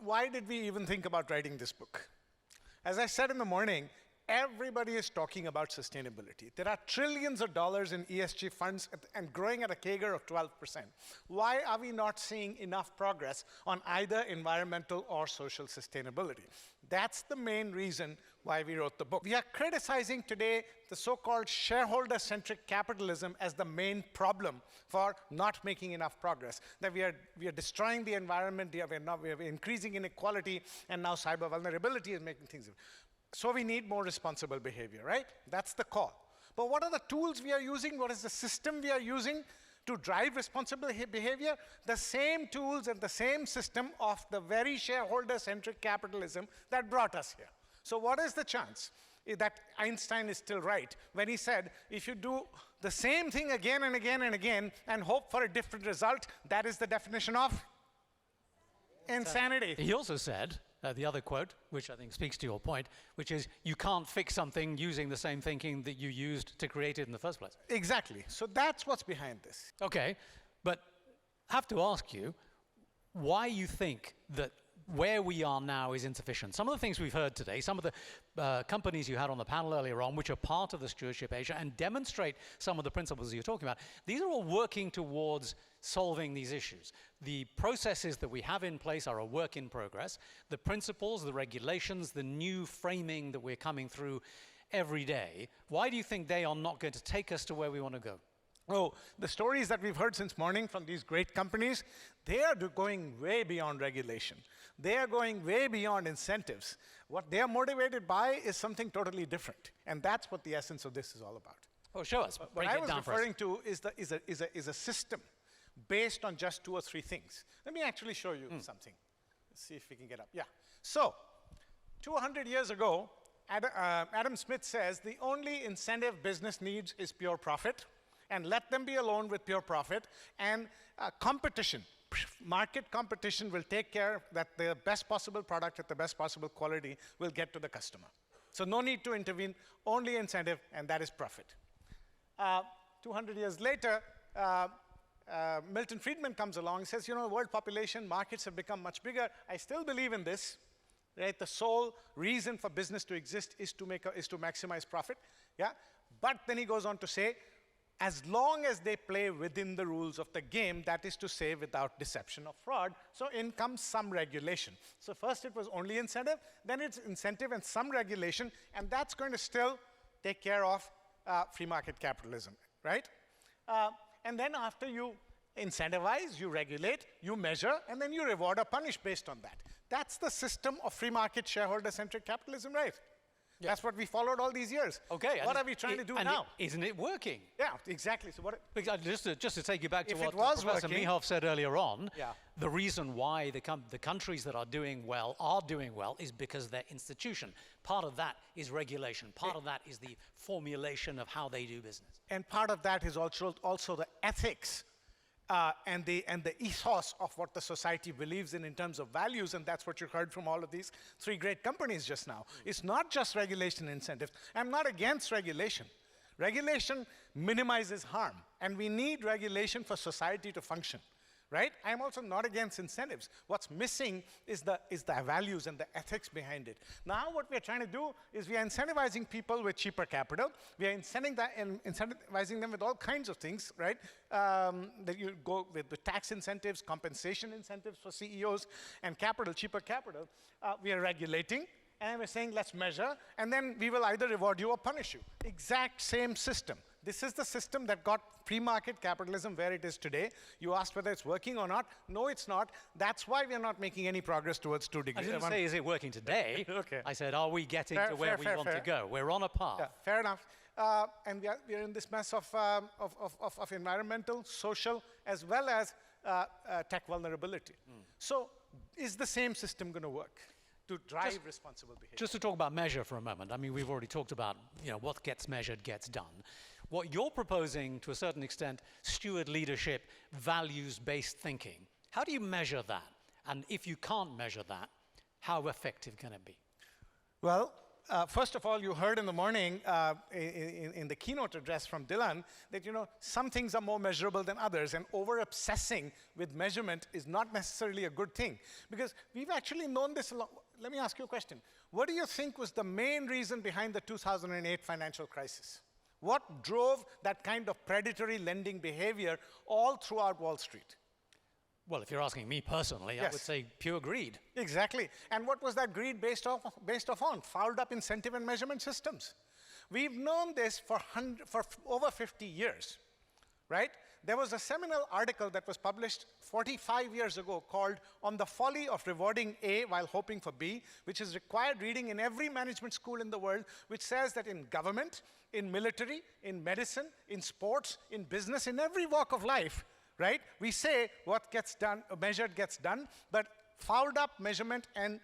why did we even think about writing this book? As I said in the morning, everybody is talking about sustainability. There are trillions of dollars in ESG funds and growing at a CAGR of 12%. Why are we not seeing enough progress on either environmental or social sustainability? That's the main reason why we wrote the book. We are criticizing today the so-called shareholder-centric capitalism as the main problem for not making enough progress. That we are destroying the environment, we are increasing inequality, and now cyber vulnerability is making things. So we need more responsible behavior, right? That's the call. But what are the tools we are using? What is the system we are using to drive responsible behavior? The same tools and the same system of the very shareholder-centric capitalism that brought us here. So what is the chance that Einstein is still right when he said, if you do the same thing again and again and again and hope for a different result, that is the definition of insanity. He also said, the other quote, which I think speaks to your point, which is you can't fix something using the same thinking that you used to create it in the first place. Exactly. So that's what's behind this. Okay, but I have to ask you why you think that where we are now is insufficient. Some of the things we've heard today, some of the companies you had on the panel earlier on, which are part of the Stewardship Asia and demonstrate some of the principles you're talking about, these are all working towards solving these issues. The processes that we have in place are a work in progress. The principles, the regulations, the new framing that we're coming through every day, why do you think they are not going to take us to where we want to go? Oh, the stories that we've heard since morning from these great companies, they are going way beyond regulation. They are going way beyond incentives. What they are motivated by is something totally different. And that's what the essence of this is all about. Oh, show us. What I was referring to is a system based on just 2 or 3 things. Let me actually show you something. Let's see if we can get up. Yeah. So, 200 years ago, Adam Smith says the only incentive business needs is pure profit, and let them be alone with pure profit, and competition. Market competition will take care that the best possible product at the best possible quality will get to the customer. So no need to intervene, only incentive, and that is profit. 200 years later, Milton Friedman comes along and says, world population, markets have become much bigger. I still believe in this, right? The sole reason for business to exist is to maximize profit, yeah? But then he goes on to say, as long as they play within the rules of the game, that is to say without deception or fraud, so in comes some regulation. So first it was only incentive, then it's incentive and some regulation, and that's going to still take care of free market capitalism, right? And then after you incentivize, you regulate, you measure, and then you reward or punish based on that. That's the system of free market shareholder-centric capitalism, right? Yeah. That's what we followed all these years. Okay. What are we trying to do now? Isn't it working? Yeah, exactly. So what? Just to take you back to what Professor Mihoff said earlier on, the reason why the countries that are doing well is because their institution. Part of that is regulation. Part of that is the formulation of how they do business. And part of that is also the ethics and the ethos of what the society believes in terms of values, and that's what you heard from all of these 3 great companies just now. It's not just regulation and incentives. I'm not against regulation. Regulation minimizes harm, and we need regulation for society to function, right? I'm also not against incentives. What's missing is the values and the ethics behind it. Now what we're trying to do is we are incentivizing people with cheaper capital. We are incentivizing them with all kinds of things, right? That you go with the tax incentives, compensation incentives for CEOs, and capital, cheaper capital. We are regulating, and we're saying let's measure, and then we will either reward you or punish you. Exact same system. This is the system that got free market capitalism where it is today. You asked whether it's working or not. No, it's not. That's why we're not making any progress towards 2 degrees. I didn't say is it working today. Okay. I said, are we getting to where we want to go? We're on a path. Yeah, fair enough. And we are in this mess of environmental, social, as well as tech vulnerability. So is the same system going to work to drive responsible behavior? Just to talk about measure for a moment. I mean, we've already talked about what gets measured gets done. What you're proposing, to a certain extent, steward leadership, values-based thinking. How do you measure that? And if you can't measure that, how effective can it be? Well, first of all, you heard in the morning in the keynote address from Dylan that, some things are more measurable than others, and over-obsessing with measurement is not necessarily a good thing. Because we've actually known this a lot. Let me ask you a question. What do you think was the main reason behind the 2008 financial crisis? What drove that kind of predatory lending behavior all throughout Wall Street? Well, if you're asking me personally, I would say pure greed. Exactly. And what was that greed based off on? Fouled up incentive and measurement systems. We've known this for over 50 years, right? There was a seminal article that was published 45 years ago called On the Folly of Rewarding A While Hoping for B, which is required reading in every management school in the world, which says that in government, in military, in medicine, in sports, in business, in every walk of life, right? We say what gets done, measured gets done, but fouled up measurement and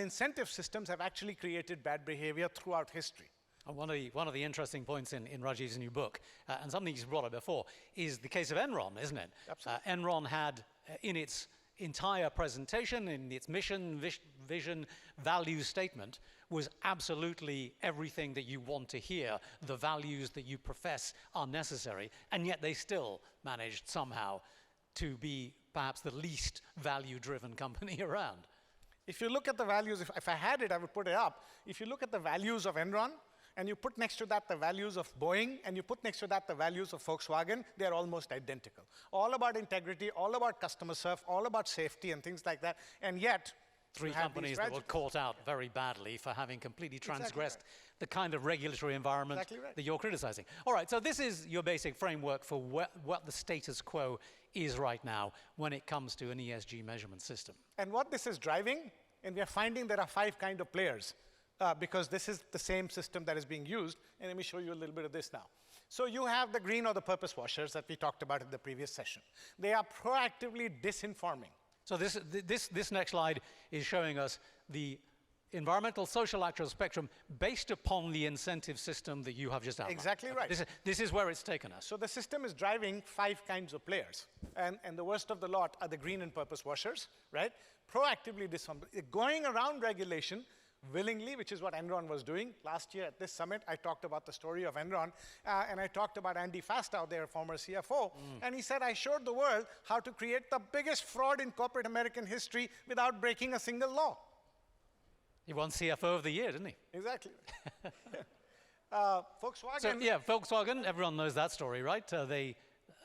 incentive systems have actually created bad behavior throughout history. And one of the interesting points in Rajiv's new book, and something he's brought up before, is the case of Enron, isn't it? Absolutely. Enron had, in its entire presentation, in its mission, vision, value statement, was absolutely everything that you want to hear. The values that you profess are necessary, and yet they still managed somehow to be perhaps the least value-driven company around. If you look at the values, if I had it, I would put it up. If you look at the values of Enron, and you put next to that the values of Boeing, and you put next to that the values of Volkswagen, they're almost identical. All about integrity, all about customer service, all about safety and things like that, and yet three companies that were caught out very badly for having completely transgressed the kind of regulatory environment that you're criticizing. All right, so this is your basic framework for what the status quo is right now when it comes to an ESG measurement system. And what this is driving, and we are finding there are 5 kind of players, because this is the same system that is being used. And let me show you a little bit of this now. So you have the green or the purpose washers that we talked about in the previous session. They are proactively disinforming. So this next slide is showing us the environmental social actual spectrum based upon the incentive system that you have just outlined. Exactly right. This is where it's taken us. So the system is driving 5 kinds of players. And the worst of the lot are the green and purpose washers, right? Proactively going around regulation willingly, which is what Enron was doing. Last year at this summit, I talked about the story of Enron, and I talked about Andy Fastow, their former CFO, and he said, I showed the world how to create the biggest fraud in corporate American history without breaking a single law. He won CFO of the year, didn't he? Exactly. Volkswagen. So, yeah, Volkswagen, everyone knows that story, right? They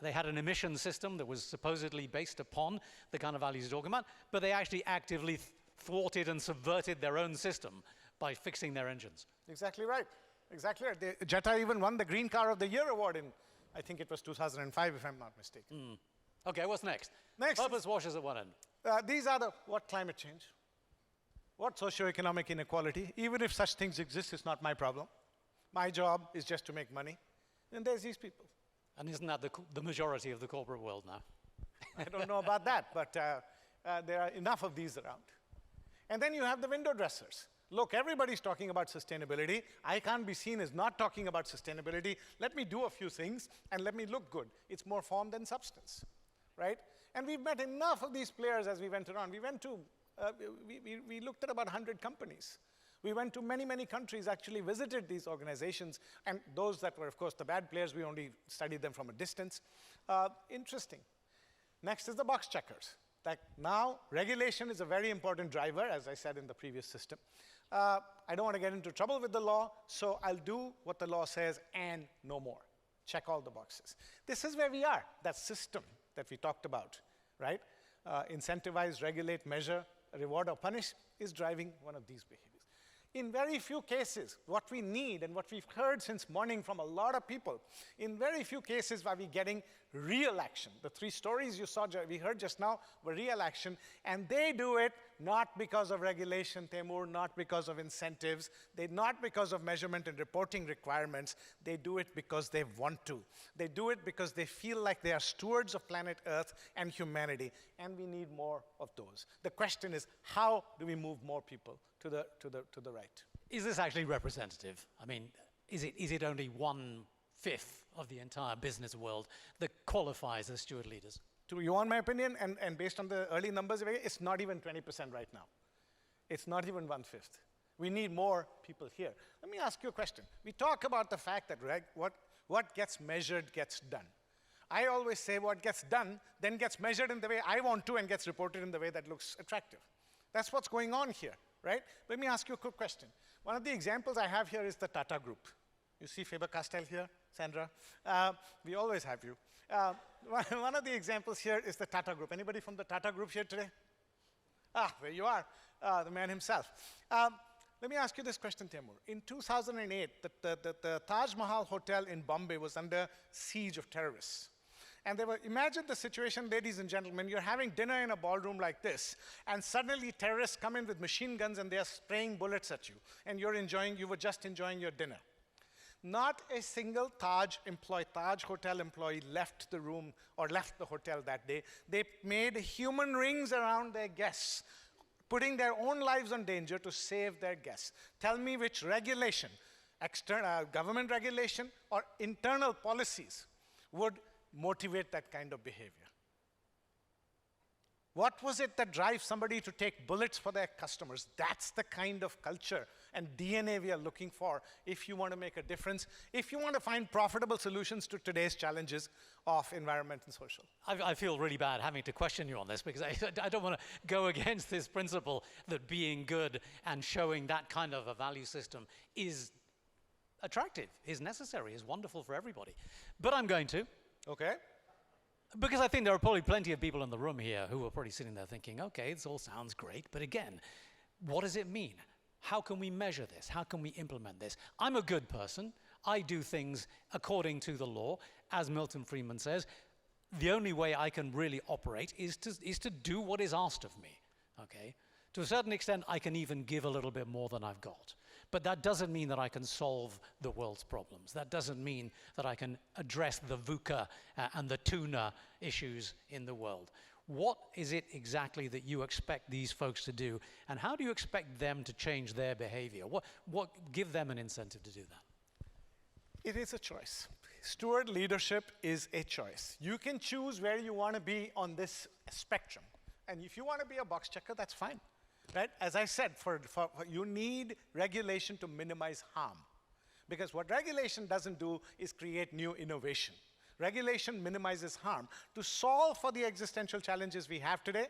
had an emission system that was supposedly based upon the kind of values you're talking about, but they actually actively thwarted and subverted their own system by fixing their engines. Exactly right. Exactly right. Jetta even won the Green Car of the Year award in, I think it was 2005, if I'm not mistaken. Okay, what's next? Next. Purpose washers at one end. These are what climate change? What socioeconomic inequality? Even if such things exist, it's not my problem. My job is just to make money. And there's these people. And isn't that the majority of the corporate world now? I don't know about that, but there are enough of these around. And then you have the window dressers. Look, everybody's talking about sustainability. I can't be seen as not talking about sustainability. Let me do a few things and let me look good. It's more form than substance, right? And we've met enough of these players as we went around. We went to, we looked at about 100 companies. We went to many, many countries, actually visited these organizations, and those that were, of course, the bad players, we only studied them from a distance. Interesting. Next is the box checkers. Like now, regulation is a very important driver, as I said in the previous system. I don't want to get into trouble with the law, so I'll do what the law says and no more. Check all the boxes. This is where we are, that system that we talked about, right? Incentivize, regulate, measure, reward or punish is driving one of these behaviors. In very few cases, what we need and what we've heard since morning from a lot of people, in very few cases are we getting real action. The 3 stories you saw, we heard just now, were real action, and they do it not because of regulation, Teymoor, not because of incentives, not because of measurement and reporting requirements. They do it because they want to. They do it because they feel like they are stewards of planet Earth and humanity, and we need more of those. The question is, how do we move more people to the right? Is this actually representative? I mean, is it only 1/5 of the entire business world that qualifies as steward leaders? Do you want my opinion? And based on the early numbers, it's not even 20% right now. It's not even 1/5. We need more people here. Let me ask you a question. We talk about the fact that what gets measured gets done. I always say what gets done then gets measured in the way I want to and gets reported in the way that looks attractive. That's what's going on here, right? Let me ask you a quick question. One of the examples I have here is the Tata Group. You see Faber-Castell here, Sandra? We always have you. One of the examples here is the Tata Group. Anybody from the Tata Group here today? There you are, the man himself. Let me ask you this question, Teymoor. In 2008, the Taj Mahal Hotel in Bombay was under siege of terrorists. And imagine the situation, ladies and gentlemen, you're having dinner in a ballroom like this, and suddenly terrorists come in with machine guns and they're spraying bullets at you, and you were just enjoying your dinner. Not a single Taj Hotel employee left the room or left the hotel that day. They made human rings around their guests, putting their own lives in danger to save their guests. Tell me which regulation, external government regulation or internal policies would motivate that kind of behavior. What was it that drives somebody to take bullets for their customers? That's the kind of culture and DNA we are looking for if you want to make a difference, if you want to find profitable solutions to today's challenges of environment and social. I feel really bad having to question you on this because I don't want to go against this principle that being good and showing that kind of a value system is attractive, is necessary, is wonderful for everybody. But I'm going to. Okay. Because I think there are probably plenty of people in the room here who are probably sitting there thinking, okay, this all sounds great, but again, what does it mean? How can we measure this? How can we implement this? I'm a good person. I do things according to the law. As Milton Friedman says, the only way I can really operate is to do what is asked of me, okay? To a certain extent, I can even give a little bit more than I've got. But that doesn't mean that I can solve the world's problems. That doesn't mean that I can address the VUCA and the tuna issues in the world. What is it exactly that you expect these folks to do? And how do you expect them to change their behavior? What give them an incentive to do that? It is a choice. Steward leadership is a choice. You can choose where you want to be on this spectrum. And if you want to be a box checker, that's fine. Right? As I said, you need regulation to minimize harm. Because what regulation doesn't do is create new innovation. Regulation minimizes harm. To solve for the existential challenges we have today,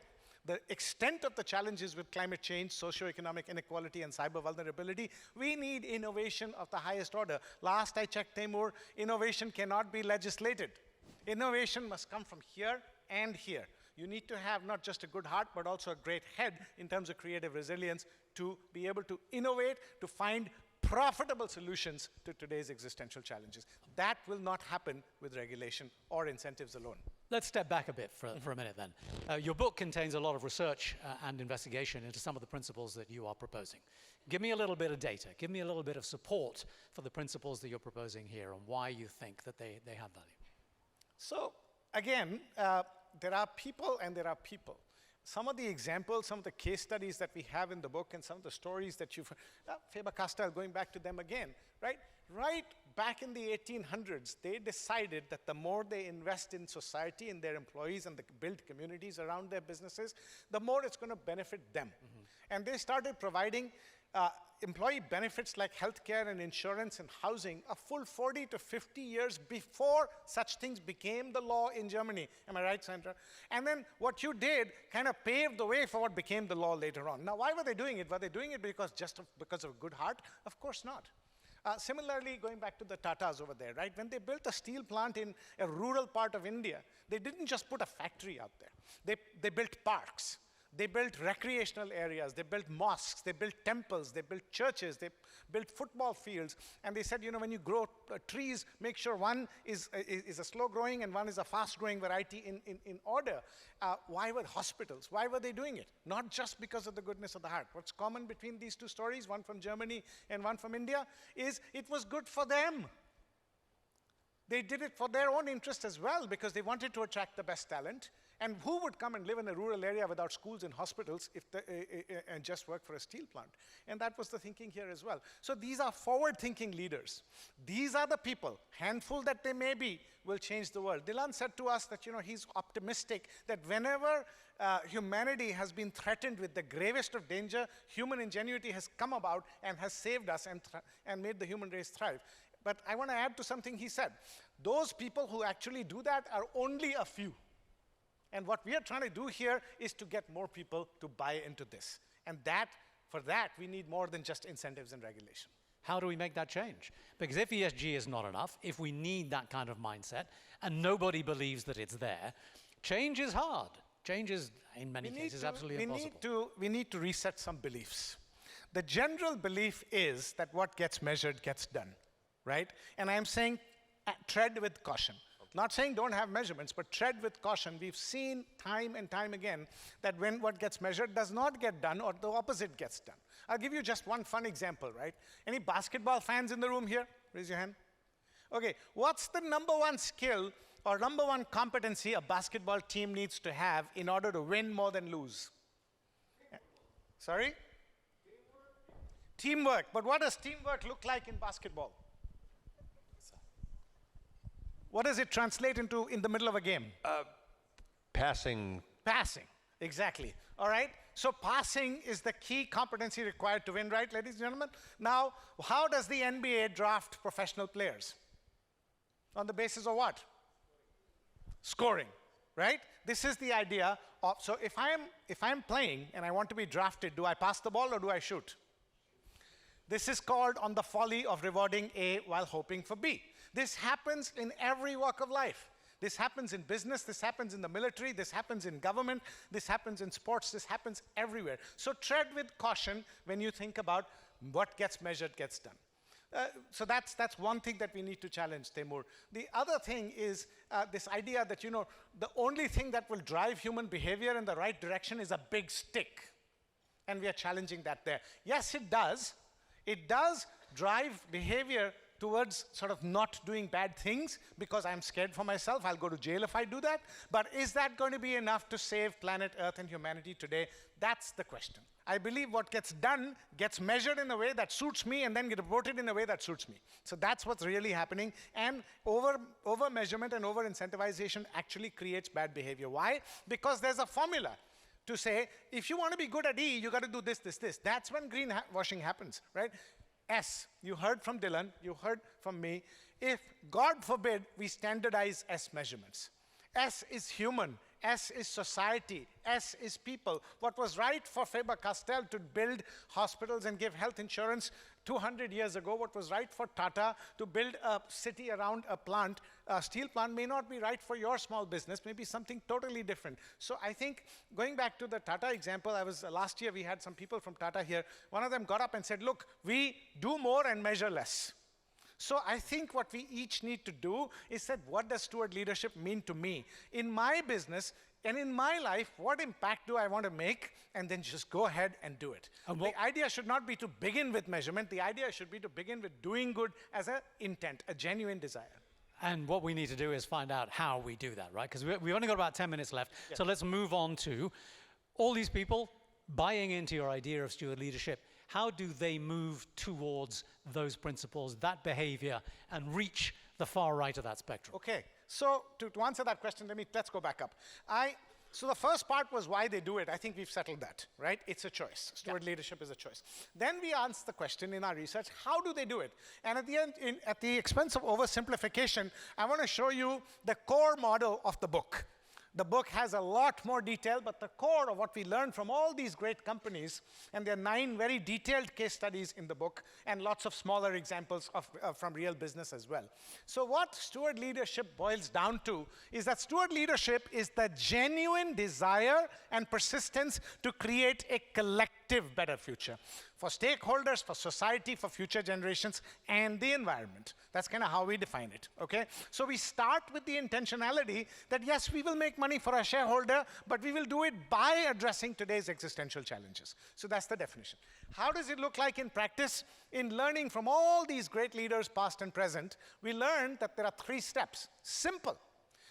the extent of the challenges with climate change, socioeconomic inequality, and cyber vulnerability, we need innovation of the highest order. Last I checked, Teymoor, innovation cannot be legislated. Innovation must come from here and here. You need to have not just a good heart, but also a great head in terms of creative resilience to be able to innovate, to find profitable solutions to today's existential challenges. That will not happen with regulation or incentives alone. Let's step back a bit for a minute then. Your book contains a lot of research and investigation into some of the principles that you are proposing. Give me a little bit of data. Give me a little bit of support for the principles that you're proposing here and why you think that they have value. So, again, there are people and there are people. Some of the examples, some of the case studies that we have in the book and some of the stories that you've Faber-Castell, going back to them again, right? Right back in the 1800s, they decided that the more they invest in society, in their employees, and build communities around their businesses, the more it's going to benefit them. And they started providing employee benefits like healthcare and insurance and housing a full 40 to 50 years before such things became the law in Germany. Am I right, Sandra? And then what you did kind of paved the way for what became the law later on. Now, why were they doing it? Were they doing it because of a good heart? Of course not. Similarly, going back to the Tatas over there, right? When they built a steel plant in a rural part of India, they didn't just put a factory out there. They built parks. They built recreational areas, they built mosques, they built temples, they built churches, they built football fields. And they said, you know, when you grow trees, make sure one is a slow growing and one is a fast growing variety in order. Why were hospitals? Why were they doing it? Not just because of the goodness of the heart. What's common between these two stories, one from Germany and one from India, is it was good for them. They did it for their own interest as well because they wanted to attract the best talent. And who would come and live in a rural area without schools and hospitals and just work for a steel plant? And that was the thinking here as well. So these are forward-thinking leaders. These are the people, handful that they may be, will change the world. Dylan said to us that he's optimistic that whenever humanity has been threatened with the gravest of danger, human ingenuity has come about and has saved us and made the human race thrive. But I want to add to something he said. Those people who actually do that are only a few. And what we are trying to do here is to get more people to buy into this. And for that, we need more than just incentives and regulation. How do we make that change? Because if ESG is not enough, if we need that kind of mindset, and nobody believes that it's there, change is hard. Change is, in many cases, absolutely impossible. We need to reset some beliefs. The general belief is that what gets measured gets done, right? And I'm saying tread with caution. Not saying don't have measurements, but tread with caution. We've seen time and time again that when what gets measured does not get done or the opposite gets done. I'll give you just one fun example, right? Any basketball fans in the room here? Raise your hand. Okay, what's the number one skill or number one competency a basketball team needs to have in order to win more than lose? Sorry? Teamwork. But what does teamwork look like in basketball? What does it translate into in the middle of a game? Passing. Passing, exactly. All right? So passing is the key competency required to win, right, ladies and gentlemen? Now, how does the NBA draft professional players? On the basis of what? Scoring, right? This is the idea of, so if I'm playing and I want to be drafted, do I pass the ball or do I shoot? This is called on the folly of rewarding A while hoping for B. This happens in every walk of life. This happens in business, this happens in the military, this happens in government, this happens in sports, this happens everywhere. So tread with caution when you think about what gets measured gets done. So that's one thing that we need to challenge, Teymoor. The other thing is this idea that, the only thing that will drive human behavior in the right direction is a big stick. And we are challenging that there. Yes, it does. It does drive behavior towards sort of not doing bad things because I'm scared for myself. I'll go to jail if I do that. But is that going to be enough to save planet Earth and humanity today? That's the question. I believe what gets done gets measured in a way that suits me and then get reported in a way that suits me. So that's what's really happening. And over measurement and over incentivization actually creates bad behavior. Why? Because there's a formula to say, if you want to be good at E, you got to do this, this, this. That's when greenwashing happens, right? S, you heard from Dylan, you heard from me. If, God forbid, we standardize S measurements. S is human, S is society, S is people. What was right for Faber-Castell to build hospitals and give health insurance 200 years ago, what was right for Tata to build a city around a plant, a steel plant, may not be right for your small business, maybe something totally different. So I think, going back to the Tata example, last year we had some people from Tata here. One of them got up and said, look, we do more and measure less. So I think what we each need to do is say, what does steward leadership mean to me? In my business and in my life, what impact do I want to make? And then just go ahead and do it. The idea should not be to begin with measurement. The idea should be to begin with doing good as an intent, a genuine desire. And what we need to do is find out how we do that, right? Because we've only got about 10 minutes left. Yes. So let's move on to all these people buying into your idea of steward leadership. How do they move towards those principles, that behavior, and reach the far right of that spectrum? Okay, so to answer that question, let's go back up. So the first part was why they do it. I think we've settled that, right? It's a choice. Steward leadership is a choice. Then we asked the question in our research, how do they do it? And at the end, at the expense of oversimplification, I want to show you the core model of the book. The book has a lot more detail, but the core of what we learned from all these great companies, and there are 9 very detailed case studies in the book, and lots of smaller examples from real business as well. So what steward leadership boils down to is that steward leadership is the genuine desire and persistence to create a collective better future. for stakeholders, for society, for future generations, and the environment. That's kind of how we define it, okay? So we start with the intentionality that yes, we will make money for our shareholder, but we will do it by addressing today's existential challenges. So that's the definition. How does it look like in practice? In learning from all these great leaders, past and present, we learned that there are 3 steps. Simple.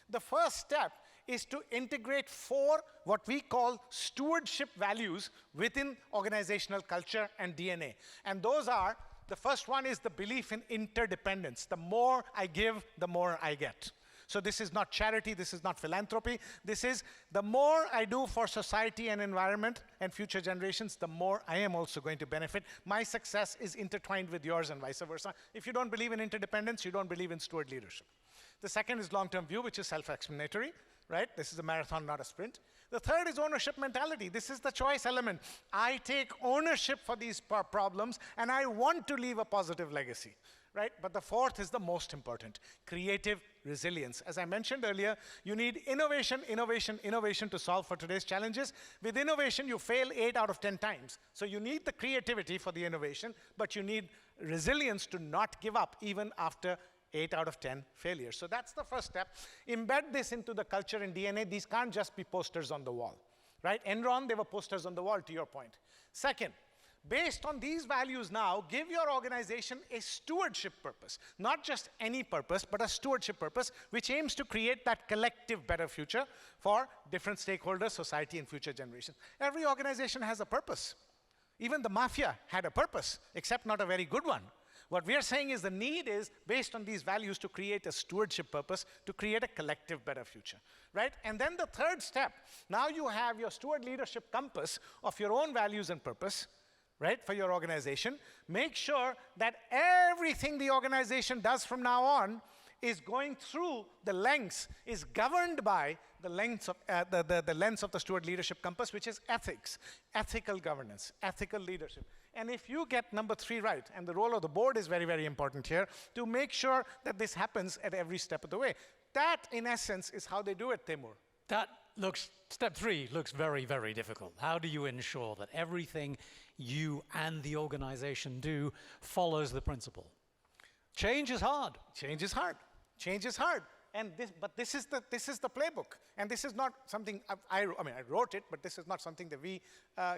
The first step is to integrate 4 what we call stewardship values within organizational culture and DNA. And those are, the first one is the belief in interdependence. The more I give, the more I get. So this is not charity, this is not philanthropy. This is the more I do for society and environment and future generations, the more I am also going to benefit. My success is intertwined with yours and vice versa. If you don't believe in interdependence, you don't believe in steward leadership. The second is long-term view, which is self-explanatory, right? This is a marathon, not a sprint. The third is ownership mentality. This is the choice element. I take ownership for these problems, and I want to leave a positive legacy, right? But the fourth is the most important, creative resilience. As I mentioned earlier, you need innovation, innovation, innovation to solve for today's challenges. With innovation, you fail 8 out of 10 times. So you need the creativity for the innovation, but you need resilience to not give up even after 8 out of 10 failures. So that's the first step. Embed this into the culture and DNA. These can't just be posters on the wall, right? Enron, they were posters on the wall, to your point. Second, based on these values now, give your organization a stewardship purpose. Not just any purpose, but a stewardship purpose, which aims to create that collective better future for different stakeholders, society, and future generations. Every organization has a purpose. Even the mafia had a purpose, except not a very good one. What we are saying is the need is, based on these values, to create a stewardship purpose, to create a collective better future, right? And then the third step, now you have your steward leadership compass of your own values and purpose, right, for your organization. Make sure that everything the organization does from now on is going through the lens, is governed by the lens of the lens of the steward leadership compass, which is ethics, ethical governance, ethical leadership. And if you get number 3 right, and the role of the board is very, very important here, to make sure that this happens at every step of the way. That, in essence, is how they do it, Teymoor. That looks, step 3 looks very, very difficult. How do you ensure that everything you and the organization do follows the principle? Change is hard. Change is hard. Change is hard. And this is the playbook. And this is not something, I wrote it, but this is not something that we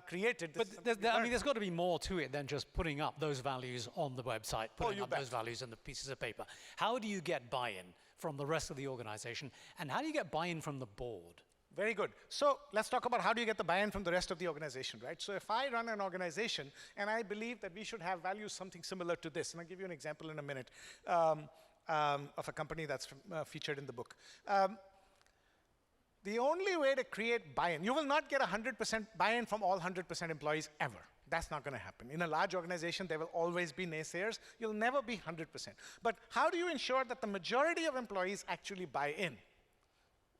created. But there's got to be more to it than just putting up those values on the website, putting up those values in the pieces of paper. How do you get buy-in from the rest of the organization? And how do you get buy-in from the board? Very good. So let's talk about how do you get the buy-in from the rest of the organization, right? So if I run an organization and I believe that we should have values something similar to this, and I'll give you an example in a minute, of a company that's featured in the book. The only way to create buy-in, you will not get 100% buy-in from all 100% employees ever. That's not going to happen. In a large organization, there will always be naysayers. You'll never be 100%. But how do you ensure that the majority of employees actually buy in?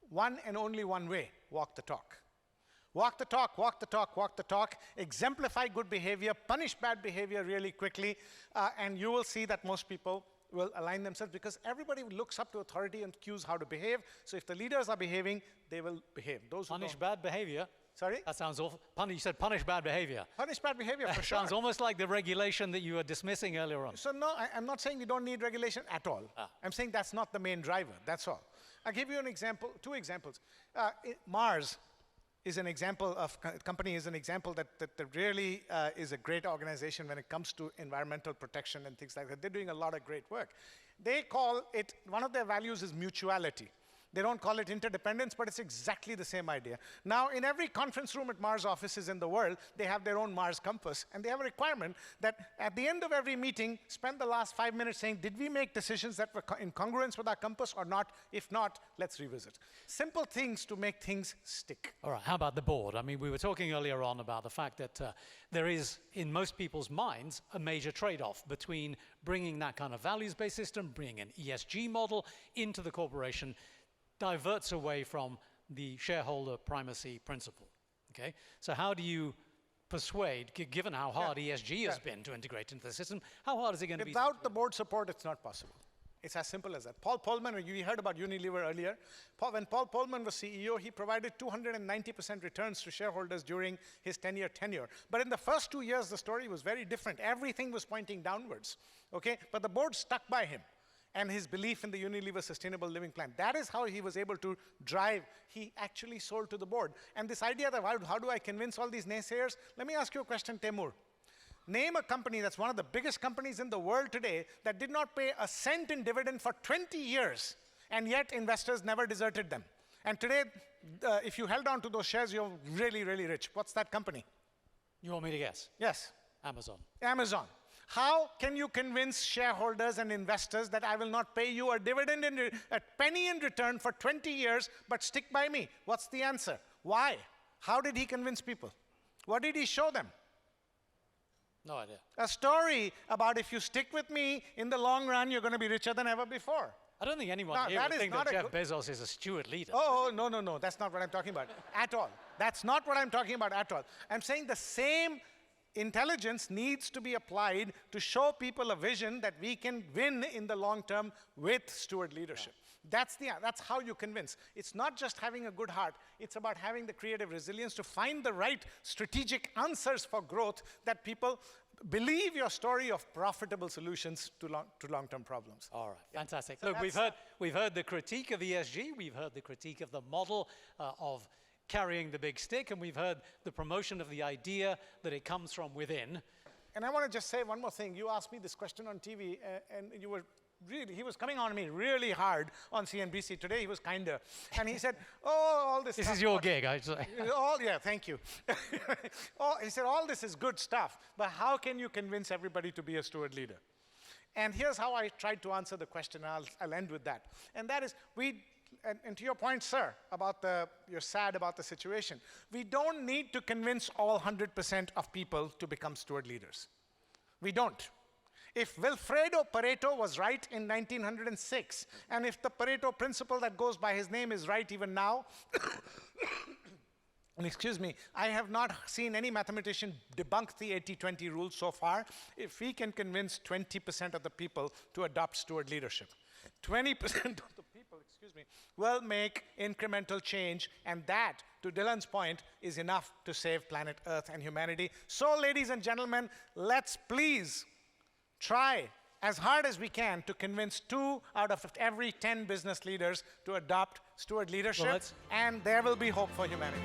One and only one way: walk the talk. Walk the talk, walk the talk, walk the talk, exemplify good behavior, punish bad behavior really quickly, and you will see that most people will align themselves, because everybody looks up to authority and cues how to behave. So if the leaders are behaving, they will behave. Those who punish bad behavior. Sorry? That sounds awful. You said punish bad behavior. Punish bad behavior, for sure. Sounds almost like the regulation that you were dismissing earlier on. So no, I'm not saying we don't need regulation at all. I'm saying that's not the main driver, that's all. I'll give you an example, 2 examples. Mars is an example of, company is an example that really is a great organization when it comes to environmental protection and things like that. They're doing a lot of great work. They call it, one of their values is mutuality. They don't call it interdependence, but it's exactly the same idea. Now, in every conference room at Mars offices in the world, they have their own Mars compass, and they have a requirement that at the end of every meeting, spend the last 5 minutes saying, did we make decisions that were in congruence with our compass or not? If not, let's revisit. Simple things to make things stick. All right, how about the board? I mean, we were talking earlier on about the fact that there is, in most people's minds, a major trade-off between bringing that kind of values-based system, bringing an ESG model into the corporation, diverts away from the shareholder primacy principle, okay? So how do you persuade, given how hard ESG has been to integrate into the system, how hard is it going to be? Without the board support, it's not possible. It's as simple as that. Paul Polman, you heard about Unilever earlier. When Paul Polman was CEO, he provided 290% returns to shareholders during his 10-year tenure. But in the first 2 years, the story was very different. Everything was pointing downwards, okay? But the board stuck by him and his belief in the Unilever Sustainable Living Plan. That is how he was able to drive. He actually sold to the board. And this idea that how do I convince all these naysayers? Let me ask you a question, Teymoor. Name a company that's one of the biggest companies in the world today that did not pay a cent in dividend for 20 years, and yet investors never deserted them. And today, if you held on to those shares, you're really, really rich. What's that company? You want me to guess? Yes. Amazon. Amazon. How can you convince shareholders and investors that I will not pay you a dividend, a penny in return for 20 years, but stick by me? What's the answer? Why? How did he convince people? What did he show them? No idea. A story about if you stick with me, in the long run, you're going to be richer than ever before. I don't think anyone No, here that would is think not that a Jeff Bezos is a steward leader. Oh, no, no, no. That's not what I'm talking about at all. That's not what I'm talking about at all. I'm saying the same intelligence needs to be applied to show people a vision that we can win in the long term with steward leadership. That's how you convince. It's not just having a good heart. It's about having the creative resilience to find the right strategic answers for growth that people believe your story of profitable solutions to long-term problems. All right, fantastic. So Look, we've heard the critique of ESG, we've heard the critique of the model of carrying the big stick, and we've heard the promotion of the idea that it comes from within. And I want to just say one more thing. You asked me this question on TV, and you were he was coming on me really hard on CNBC. Today he was kinder. And he said, oh, all this This stuff. is your gig, I'd say. Yeah, thank you. He said, all this is good stuff, but how can you convince everybody to be a steward leader? And here's how I tried to answer the question, and I'll end with that. And that is, and to your point, sir, about you're sad about the situation, we don't need to convince all 100% of people to become steward leaders. We don't. If Wilfredo Pareto was right in 1906, and if the Pareto principle that goes by his name is right even now, and excuse me, I have not seen any mathematician debunk the 80-20 rule so far. If we can convince 20% of the people to adopt steward leadership, 20% of the people, will make incremental change, and that, to Dylan's point, is enough to save planet Earth and humanity. So, ladies and gentlemen, let's please try as hard as we can to convince 2 out of every 10 business leaders to adopt steward leadership, and there will be hope for humanity.